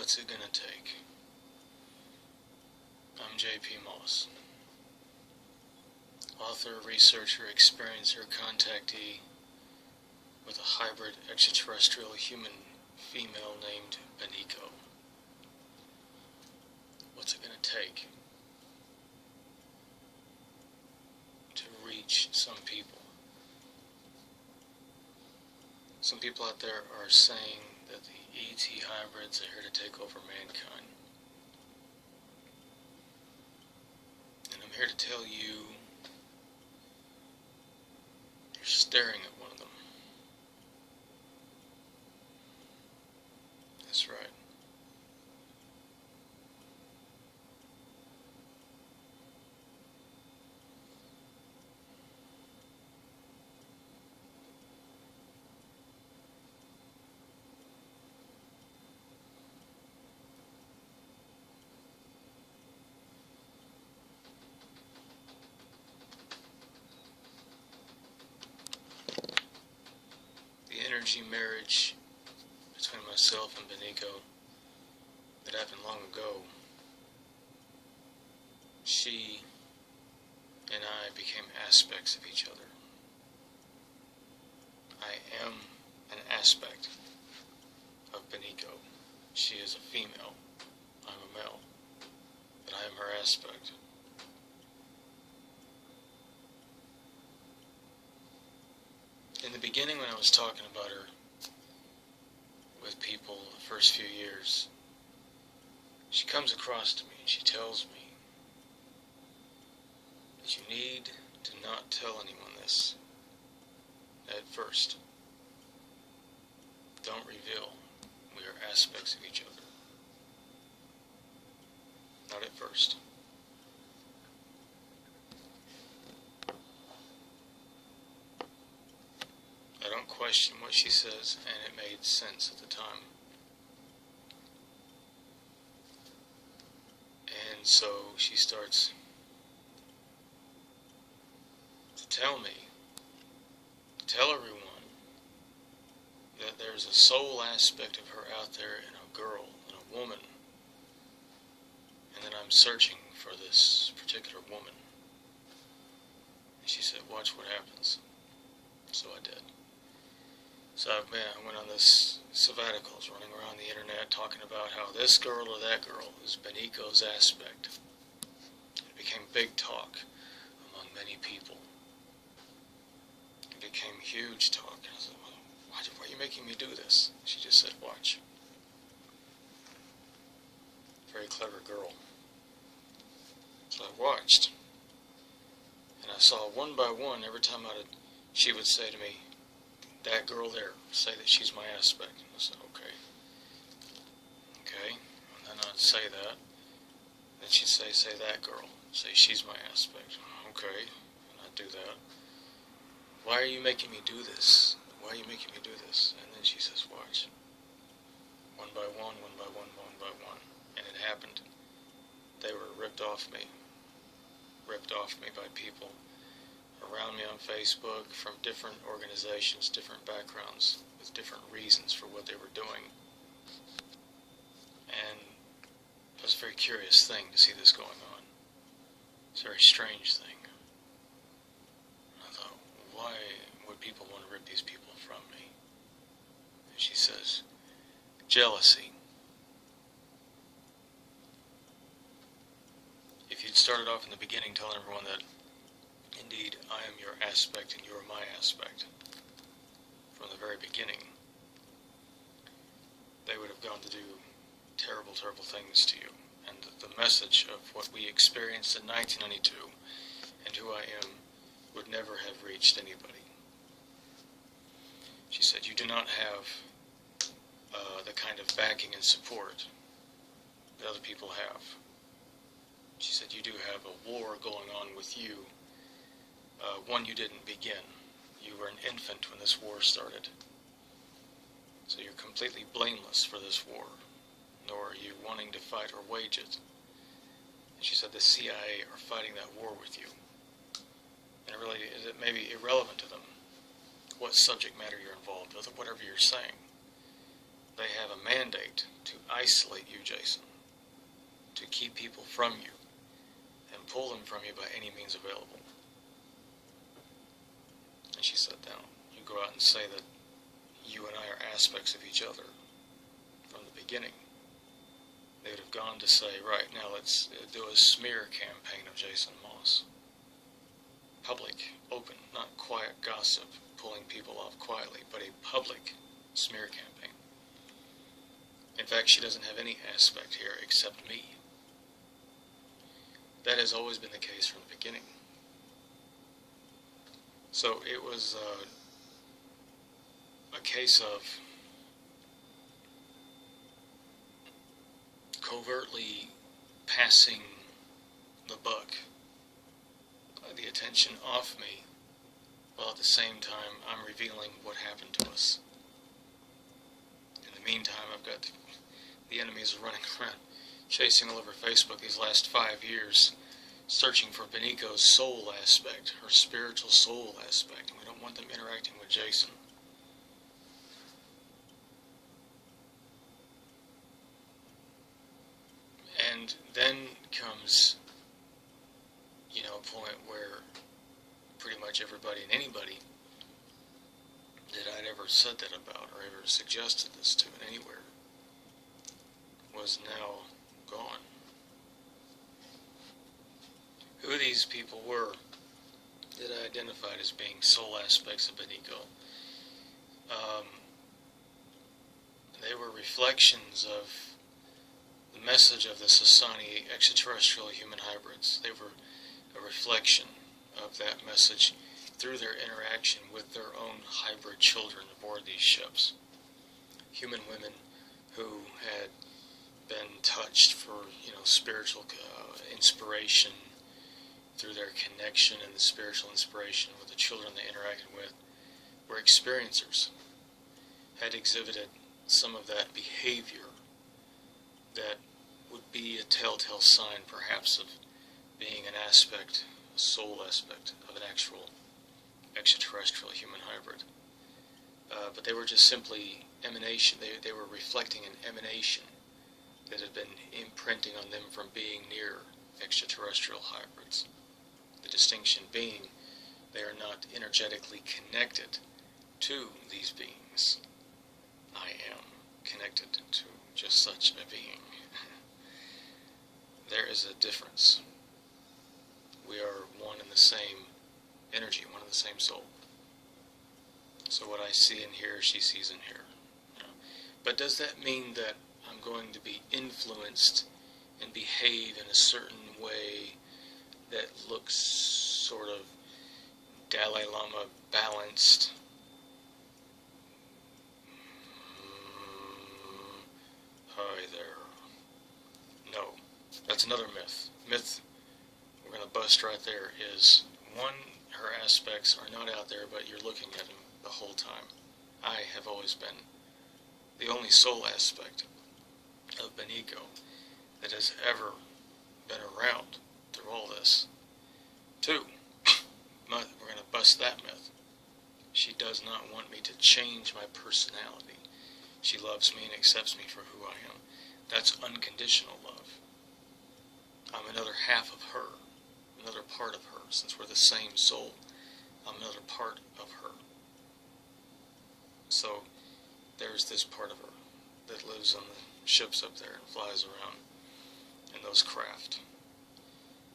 What's it gonna take? I'm J.P. Moss, author, researcher, experiencer, contactee with a hybrid extraterrestrial human female named Beniicos. What's it gonna take to reach some people? Some people out there are saying that the ET hybrids are here to take over mankind. And I'm here to tell you, you're staring at one of them. That's right. The energy marriage between myself and Beniicos that happened long ago, she and I became aspects of each other. I am an aspect of Beniicos. She is a female. I'm a male. But I am her aspect. In the beginning, when I was talking about her with people the first few years, she comes across to me and she tells me that you need to not tell anyone this at first. Don't reveal we are aspects of each other. Not at first. I don't question what she says, and it made sense at the time. And so she starts to tell everyone that there's a soul aspect of her out there in a girl, in a woman, and that I'm searching for this particular woman. And she said, watch what happens. So I did. So I went on this sabbaticals, running around the internet talking about how this girl or that girl is Beniicos' aspect. It became big talk among many people. It became huge talk. And I said, well, why are you making me do this? She just said, watch. Very clever girl. So I watched. And I saw one by one, every time she would say to me, that girl there, say that she's my aspect. And I said, okay. Okay. And then I'd say that. Then she'd say that girl. Say she's my aspect. Okay. And I'd do that. Why are you making me do this? Why are you making me do this? And then she says, watch. One by one, one by one, one by one. And it happened. They were ripped off me by people around me on Facebook from different organizations, different backgrounds, with different reasons for what they were doing. And it was a very curious thing to see this going on. It's a very strange thing. I thought, why would people want to rip these people from me? And she says, jealousy. If you'd started off in the beginning telling everyone that indeed, I am your aspect and you are my aspect. From the very beginning, they would have gone to do terrible, terrible things to you. And the message of what we experienced in 1992 and who I am would never have reached anybody. She said, you do not have the kind of backing and support that other people have. She said, you do have a war going on with you. One you didn't begin. You were an infant when this war started. So you're completely blameless for this war, nor are you wanting to fight or wage it. And she said the CIA are fighting that war with you. And it may be irrelevant to them what subject matter you're involved with or whatever you're saying. They have a mandate to isolate you, Jason, to keep people from you and pull them from you by any means available. And she sat down. You go out and say that you and I are aspects of each other from the beginning. They would have gone to say, right, now let's do a smear campaign of Jason Moss. Public, open, not quiet gossip, pulling people off quietly, but a public smear campaign. In fact, she doesn't have any aspect here except me. That has always been the case from the beginning. So it was a case of covertly passing the buck, the attention off me, while at the same time I'm revealing what happened to us. In the meantime, I've got the enemies running around, chasing all over Facebook these last 5 years, searching for Beniicos' soul aspect, her spiritual soul aspect, and we don't want them interacting with Jason. And then comes, a point where pretty much everybody and anybody that I'd ever said that about or ever suggested this to in anywhere was now gone. Who these people were that I identified as being soul aspects of Benico, they were reflections of the message of the Sasani extraterrestrial human hybrids. They were a reflection of that message through their interaction with their own hybrid children aboard these ships. Human women who had been touched for, spiritual inspiration through their connection and the spiritual inspiration with the children they interacted with, were experiencers, had exhibited some of that behavior that would be a telltale sign perhaps of being an aspect, a soul aspect of an actual extraterrestrial human hybrid. But they were just simply emanation. They were reflecting an emanation that had been imprinting on them from being near extraterrestrial hybrids. The distinction being they are not energetically connected to these beings. I am connected to just such a being. There is a difference. We are one and the same energy, one and the same soul. So what I see in here, she sees in here. But does that mean that I'm going to be influenced and behave in a certain way that looks sort of Dalai Lama balanced? Hi there. No. That's another myth. Myth we're going to bust right there is, one, her aspects are not out there, but you're looking at them the whole time. I have always been the only soul aspect of Benico that has ever been around through all this. Two, we're going to bust that myth. She does not want me to change my personality. She loves me and accepts me for who I am. That's unconditional love. I'm another half of her, another part of her. Since we're the same soul, I'm another part of her. So there's this part of her that lives on the ships up there and flies around in those craft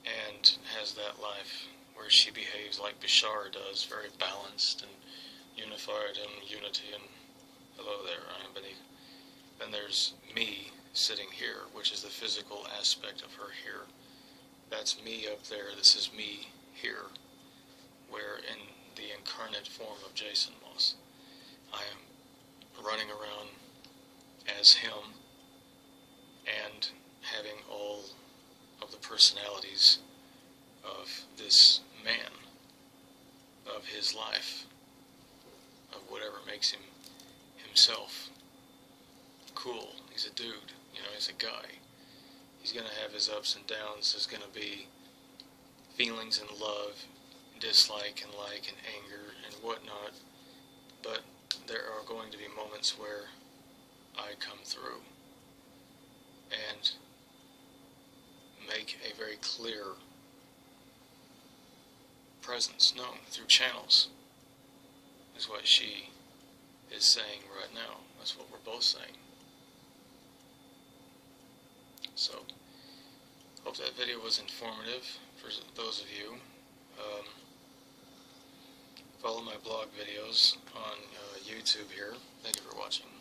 and has that life where she behaves like Bashar does, very balanced and unified and unity, and hello there, I am Benico. Then there's me sitting here, which is the physical aspect of her here. That's me up there, this is me here, where in the incarnate form of Jason Moss, I am running around as him and having all of the personalities of this man, of his life, of whatever makes him himself cool. He's a dude, he's a guy. He's going to have his ups and downs. There's going to be feelings and love, dislike and like and anger and whatnot. But there are going to be moments where I come through and make a very clear presence known through channels, is what she is saying right now. That's what we're both saying. So, hope that video was informative for those of you. Follow my blog videos on YouTube here. Thank you for watching.